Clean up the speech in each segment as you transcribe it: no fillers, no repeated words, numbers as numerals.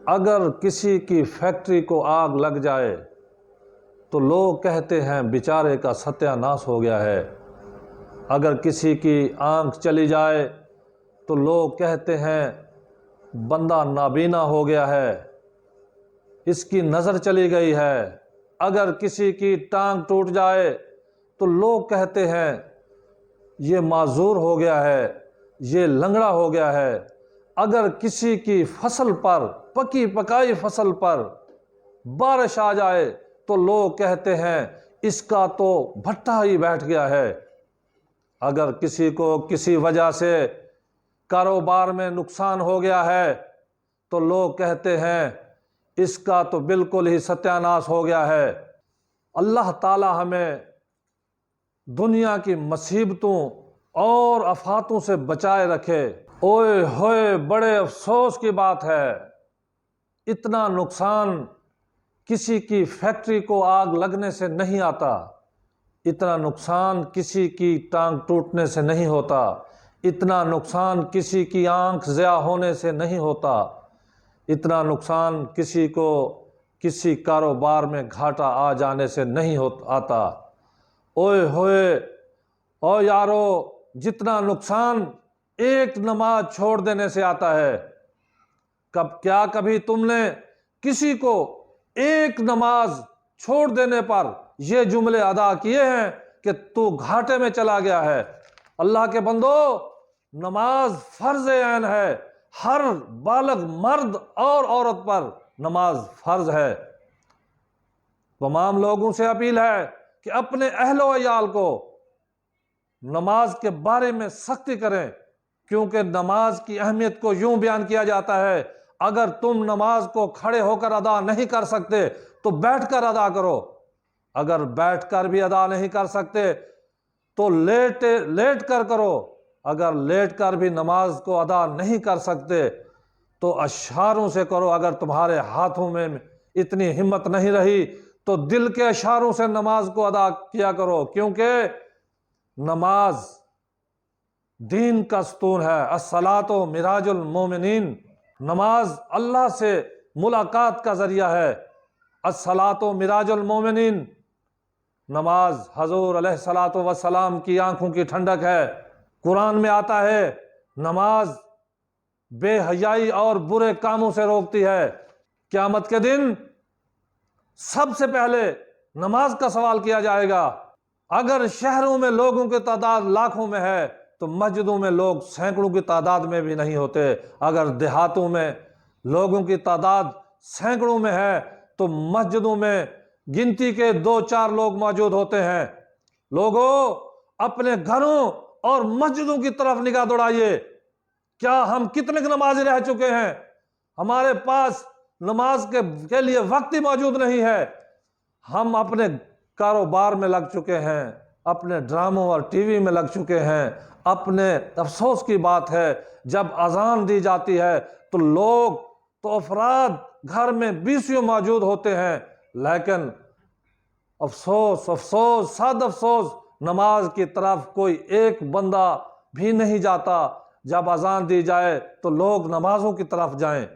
اگر کسی کی فیکٹری کو آگ لگ جائے تو لوگ کہتے ہیں بیچارے کا ستیہ ناش ہو گیا ہے۔ اگر کسی کی آنکھ چلی جائے تو لوگ کہتے ہیں بندہ نابینا ہو گیا ہے، اس کی نظر چلی گئی ہے۔ اگر کسی کی ٹانگ ٹوٹ جائے تو لوگ کہتے ہیں یہ معذور ہو گیا ہے، یہ لنگڑا ہو گیا ہے۔ اگر کسی کی فصل پر، پکی پکائی فصل پر بارش آ جائے تو لوگ کہتے ہیں اس کا تو بھٹا ہی بیٹھ گیا ہے۔ اگر کسی کو کسی وجہ سے کاروبار میں نقصان ہو گیا ہے تو لوگ کہتے ہیں اس کا تو بالکل ہی ستیہ ناش ہو گیا ہے۔ اللہ تعالی ہمیں دنیا کی مصیبتوں اور آفاتوں سے بچائے رکھے۔ اوئے ہوئے بڑے افسوس کی بات ہے، اتنا نقصان کسی کی فیکٹری کو آگ لگنے سے نہیں آتا، اتنا نقصان کسی کی ٹانگ ٹوٹنے سے نہیں ہوتا، اتنا نقصان کسی کی آنکھ ضیاء ہونے سے نہیں ہوتا، اتنا نقصان کسی کو کسی کاروبار میں گھاٹا آ جانے سے نہیں آتا۔ اوئے ہوئے او یارو، جتنا نقصان ایک نماز چھوڑ دینے سے آتا ہے، کیا کبھی تم نے کسی کو ایک نماز چھوڑ دینے پر یہ جملے ادا کیے ہیں کہ تو گھاٹے میں چلا گیا ہے؟ اللہ کے بندو، نماز فرض عین ہے، ہر بالغ مرد اور عورت پر نماز فرض ہے۔ تمام لوگوں سے اپیل ہے کہ اپنے اہل و عیال کو نماز کے بارے میں سختی کریں، کیونکہ نماز کی اہمیت کو یوں بیان کیا جاتا ہے اگر تم نماز کو کھڑے ہو کر ادا نہیں کر سکتے تو بیٹھ کر ادا کرو، اگر بیٹھ کر بھی ادا نہیں کر سکتے تو لیٹ کر کرو، اگر لیٹ کر بھی نماز کو ادا نہیں کر سکتے تو اشاروں سے کرو، اگر تمہارے ہاتھوں میں اتنی ہمت نہیں رہی تو دل کے اشاروں سے نماز کو ادا کیا کرو، کیونکہ نماز دین کا ستون ہے۔ الصلاۃ مراج المومنین، نماز اللہ سے ملاقات کا ذریعہ ہے۔ الصلاۃ مراج المومنین، نماز حضور علیہ الصلاۃ والسلام کی آنکھوں کی ٹھنڈک ہے۔ قرآن میں آتا ہے نماز بے حیائی اور برے کاموں سے روکتی ہے۔ قیامت کے دن سب سے پہلے نماز کا سوال کیا جائے گا۔ اگر شہروں میں لوگوں کی تعداد لاکھوں میں ہے تو مسجدوں میں لوگ سینکڑوں کی تعداد میں بھی نہیں ہوتے۔ اگر دیہاتوں میں لوگوں کی تعداد سینکڑوں میں ہے تو مسجدوں میں گنتی کے 2-4 لوگ موجود ہوتے ہیں۔ لوگوں، اپنے گھروں اور مسجدوں کی طرف نگاہ دوڑائیے، کیا ہم کتنے نمازی رہ چکے ہیں؟ ہمارے پاس نماز کے لیے وقت ہی موجود نہیں ہے۔ ہم اپنے کاروبار میں لگ چکے ہیں، اپنے ڈراموں اور ٹی وی میں لگ چکے ہیں۔ اپنے افسوس کی بات ہے جب اذان دی جاتی ہے تو افراد گھر میں 20 موجود ہوتے ہیں، لیکن افسوس افسوس صد افسوس، نماز کی طرف کوئی ایک بندہ بھی نہیں جاتا۔ جب اذان دی جائے تو لوگ نمازوں کی طرف جائیں،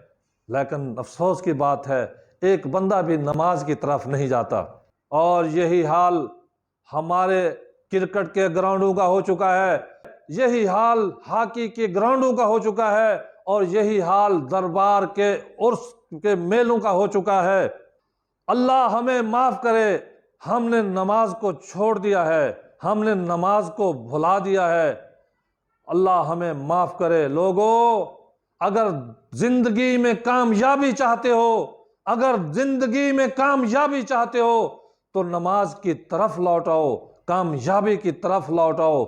لیکن افسوس کی بات ہے ایک بندہ بھی نماز کی طرف نہیں جاتا۔ اور یہی حال ہمارے کرکٹ کے گراؤنڈوں کا ہو چکا ہے، یہی حال ہاکی کے گراؤنڈوں کا ہو چکا ہے، اور یہی حال دربار کے عرس کے میلوں کا ہو چکا ہے۔ اللہ ہمیں معاف کرے، ہم نے نماز کو چھوڑ دیا ہے، ہم نے نماز کو بھلا دیا ہے۔ اللہ ہمیں معاف کرے۔ لوگوں، اگر زندگی میں کامیابی چاہتے ہو، اگر زندگی میں کامیابی چاہتے ہو تو نماز کی طرف لوٹ آؤ، کامیابی کی طرف لوٹ آؤ۔